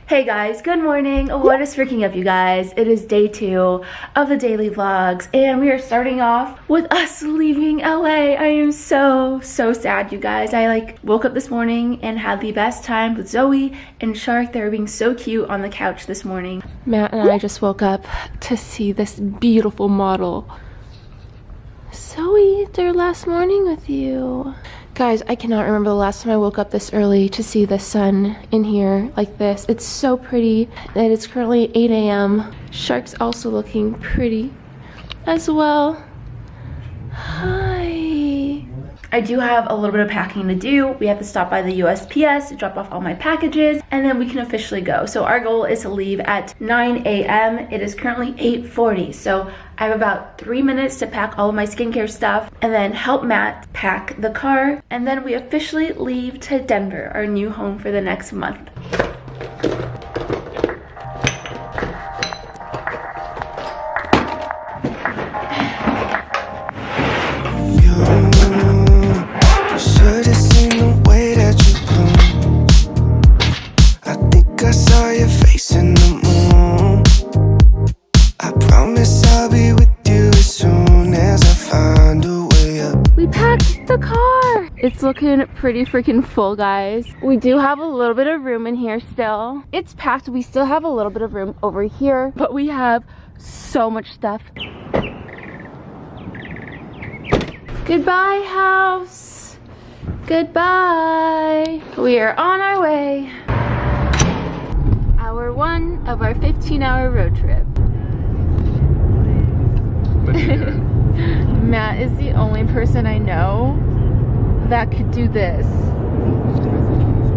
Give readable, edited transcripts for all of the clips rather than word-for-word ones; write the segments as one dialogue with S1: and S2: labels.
S1: Hey guys, good morning. What is freaking up, you guys? It is day 2 of the daily vlogs and we are starting off with us leaving LA. I am so sad, you guys. I woke up this morning and had the best time with Zoe and Shark. They were being so cute on the couch this morning. Matt and I just woke up to see this beautiful model. Zoe, their last morning with you. Guys, I cannot remember the last time I woke up this early to see the sun in here like this. It's so pretty. And it's currently 8 a.m. Shark's also looking pretty as well. Hi. I do have a little bit of packing to do. We have to stop by the USPS to drop off all my packages and then we can officially go. So our goal is to leave at 9 a.m. It is currently 8:40. So I have about 3 minutes to pack all of my skincare stuff and then help Matt pack the car. And then we officially leave to Denver, our new home for the next month. It's looking pretty freaking full, guys. We do have a little bit of room in here still. It's packed. We still have a little bit of room over here, but we have so much stuff. Goodbye, house. Goodbye. We are on our way. Hour 1 of our 15-hour road trip.
S2: What you doing?
S1: Matt is the only person I know that could do this.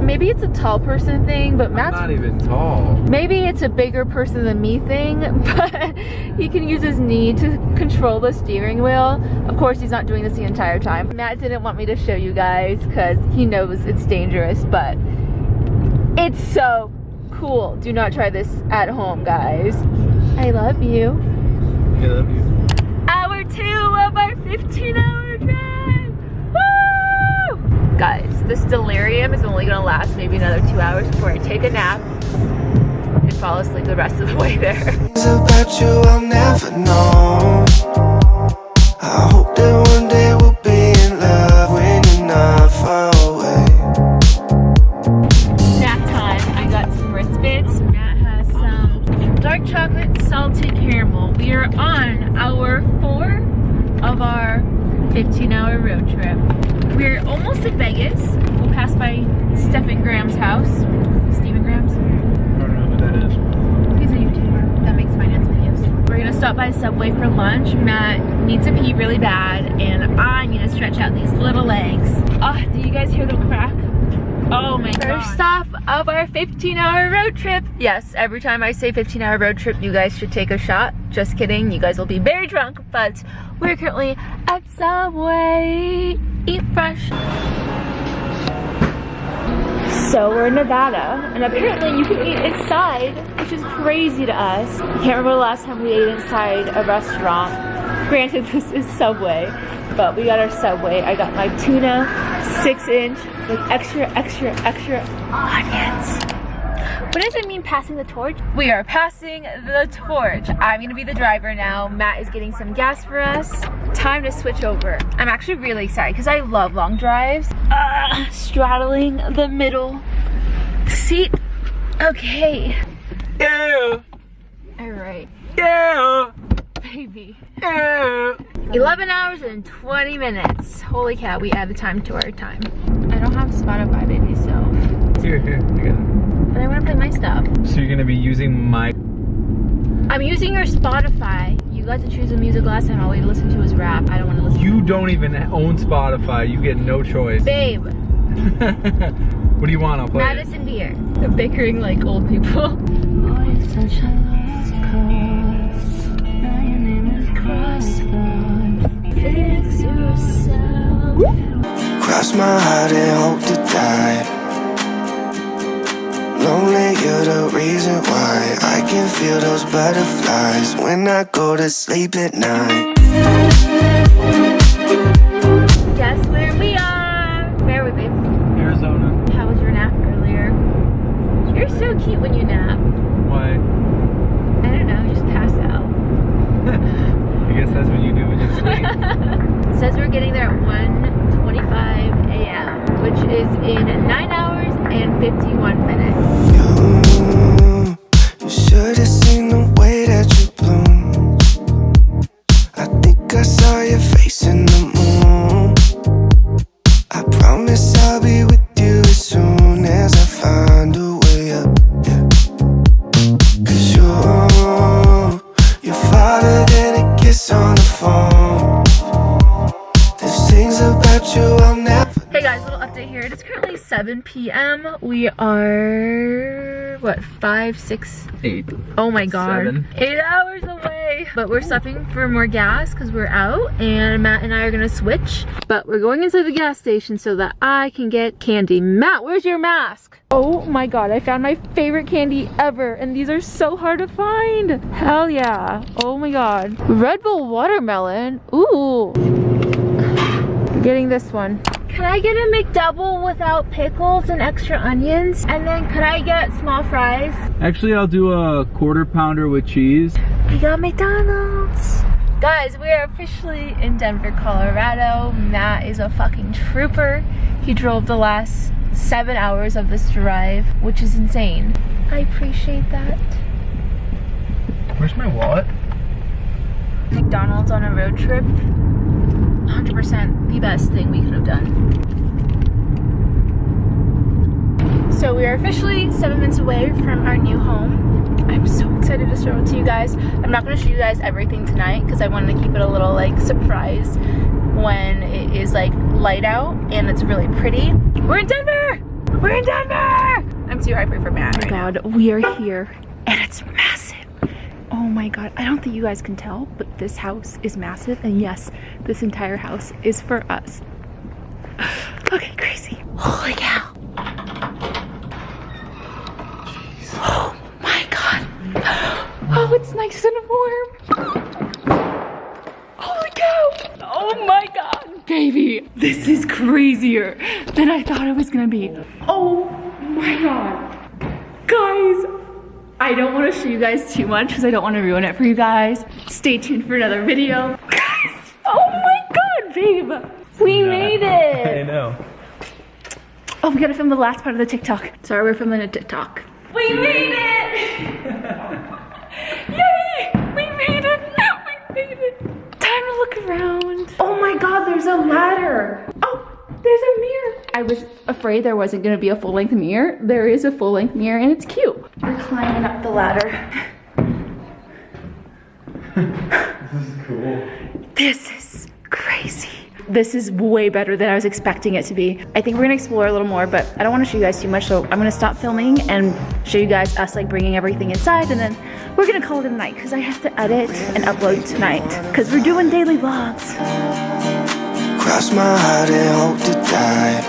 S1: Maybe it's a tall person thing, but Matt's
S2: not even tall.
S1: Maybe it's a bigger person than me thing, but he can use his knee to control the steering wheel. Of course, he's not doing this the entire time. Matt didn't want me to show you guys because he knows it's dangerous, but it's so cool. Do not try this at home, guys. I love you.
S2: I love you.
S1: Hour 2 of our 15-hour drive. Guys, this delirium is only gonna last maybe another 2 hours before I take a nap and fall asleep the rest of the way there.
S3: About you, I'll never know. I hope that one day we'll be in love when you're not far away.
S1: Snack time. I got some Ritz Bits. Matt has some dark chocolate salted caramel. We are on hour 4 of our 15-hour road trip. We're almost at Vegas. We'll pass by Stephen Graham's house. Stephen Graham's?
S2: I don't know who that is.
S1: He's a YouTuber that makes finance videos. We're gonna stop by Subway for lunch. Matt needs to pee really bad, and I need to stretch out these little legs. Oh, do you guys hear them crack? Oh my god. First stop of our 15-hour road trip. Yes, every time I say 15-hour road trip, you guys should take a shot. Just kidding, you guys will be very drunk, but we're currently at Subway. Eat fresh. So we're in Nevada, and apparently you can eat inside, which is crazy to us. I can't remember the last time we ate inside a restaurant. Granted, this is Subway, but we got our Subway. I got my tuna 6-inch with extra onions. What does it mean passing the torch? We are passing the torch. I'm gonna be the driver now. Matt is getting some gas for us. Time to switch over. I'm actually really excited because I love long drives. Straddling the middle seat. Okay.
S2: Yeah.
S1: All right.
S2: Yeah.
S1: Baby.
S2: Yeah.
S1: 11 hours and 20 minutes. Holy cow, we added time to our time. I don't have Spotify, baby, so.
S2: Here, you got it.
S1: But I want to play my stuff.
S2: So you're gonna be using my...
S1: I'm using your Spotify. You got to choose the music last time. All we listened to was rap. I don't want to listen.
S2: You don't even own Spotify. You get no choice.
S1: Babe.
S2: What do you want? I'll play
S1: Madison Beer. They're bickering like old people. Oh, you're such a lost cause. Now your name is
S3: feel those butterflies when I go to sleep at night.
S1: Guess where we are? Where would we?
S2: Arizona.
S1: How was your nap earlier? You're so cute when you nap.
S2: Why?
S1: I don't know, just pass out.
S2: I guess that's what you do when you sleep.
S1: It says we're getting there at 1:25 a.m., which is in 9 hours and 51 minutes.
S3: You should have seen the way that you bloom. I think I saw your face in the moon. I promise I'll be with you as soon as I find a way up, yeah. 'Cause you're farther than a kiss on the phone. There's things about you I'll never.
S1: Hey guys, little update here. It is currently 7 p.m. We are, what, 5, 6?
S2: 8.
S1: Oh my god.
S2: 7.
S1: 8 hours away. But we're stopping for more gas because we're out, and Matt and I are gonna switch. But we're going inside the gas station so that I can get candy. Matt, where's your mask? Oh my god, I found my favorite candy ever, and these are so hard to find. Hell yeah. Oh my god. Red Bull watermelon. Ooh. Getting this one. Can I get a McDouble without pickles and extra onions? And then could I get small fries?
S2: Actually, I'll do a quarter pounder with cheese.
S1: We got McDonald's. Guys, we are officially in Denver, Colorado. Matt is a fucking trooper. He drove the last 7 hours of this drive, which is insane. I appreciate that.
S2: Where's my wallet?
S1: McDonald's on a road trip. 100% the best thing we could have done. So we are officially 7 minutes away from our new home. I'm so excited to show it to you guys. I'm not going to show you guys everything tonight because I wanted to keep it a little like surprise when it is like light out and it's really pretty. We're in Denver! We're in Denver! I'm too hyper for Matt. Oh my god, we are here and it's massive. Oh my god, I don't think you guys can tell, but this house is massive, and yes, this entire house is for us. Okay, crazy. Holy cow. Oh my god. Oh, it's nice and warm. Holy cow. Oh my god. Baby, this is crazier than I thought it was gonna be. Oh my god. Guys, I don't want to show you guys too much because I don't want to ruin it for you guys. Stay tuned for another video. Guys, oh my god, babe. We made it.
S2: I know.
S1: Oh, we gotta film the last part of the TikTok. Sorry, we're filming a TikTok. We made it! Yay! We made it! We made it! Time to look around. Oh my god, there's a ladder. Oh, there's a mirror. I was afraid there wasn't gonna be a full-length mirror. There is a full-length mirror and it's cute. We're climbing up the ladder.
S2: This is cool.
S1: This is crazy. This is way better than I was expecting it to be. I think we're gonna explore a little more, but I don't wanna show you guys too much, so I'm gonna stop filming and show you guys us like bringing everything inside, and then we're gonna call it a night because I have to edit and upload tonight because we're doing daily vlogs.
S3: Cross my heart and hope to die.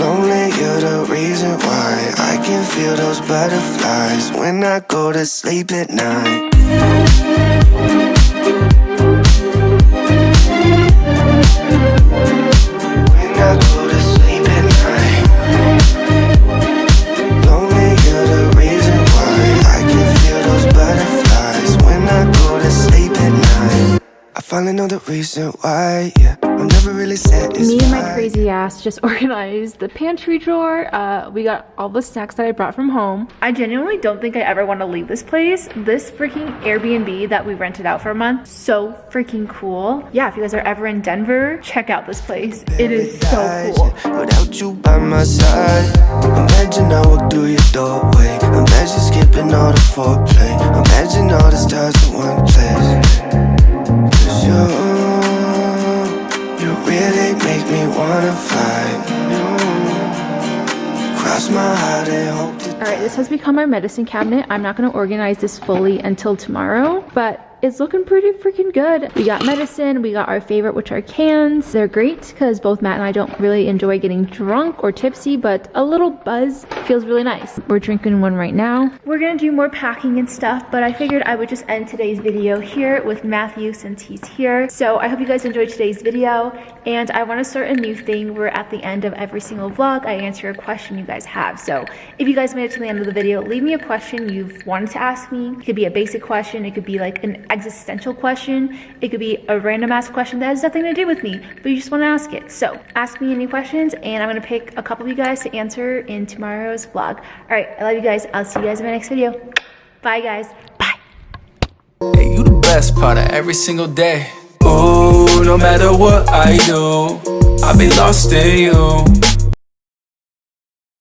S3: Lonely, you're the reason why I can feel those butterflies when I go to sleep at night. When I go to sleep at night. Lonely, you're the reason why I can feel those butterflies when I go to sleep at night. I finally know the reason why, yeah. I'm never really satisfied.
S1: Me and my crazy ass just organized the pantry drawer. We got all the snacks that I brought from home. I genuinely don't think I ever want to leave this place. This freaking Airbnb that we rented out for a month, so freaking cool. Yeah, if you guys are ever in Denver, check out this place. It is so cool.
S3: Without you by my side, imagine I walk through your doorway. Imagine skipping all the foreplay. Imagine all the stars in one place. 'Cause you really make me wanna fly. Cross my heart and hope to.
S1: All right, this has become our medicine cabinet. I'm not gonna organize this fully until tomorrow, but it's looking pretty freaking good. We got medicine, we got our favorite, which are cans. They're great because both Matt and I don't really enjoy getting drunk or tipsy, but a little buzz feels really nice. We're drinking one right now. We're gonna do more packing and stuff, but I figured I would just end today's video here with Matthew since he's here. So I hope you guys enjoyed today's video, and I want to start a new thing where at the end of every single vlog I answer a question you guys have. So if you guys made it to the end of the video, leave me a question you've wanted to ask me. It could be a basic question, it could be like an existential question, it could be a random ass question that has nothing to do with me, but you just want to ask it. So ask me any questions and I'm gonna pick a couple of you guys to answer in tomorrow's vlog. All right, I love you guys. I'll see you guys in my next video. Bye guys. Bye.
S3: Hey, you the best part of every single day. Ooh, no matter what I do, I'll be lost in you.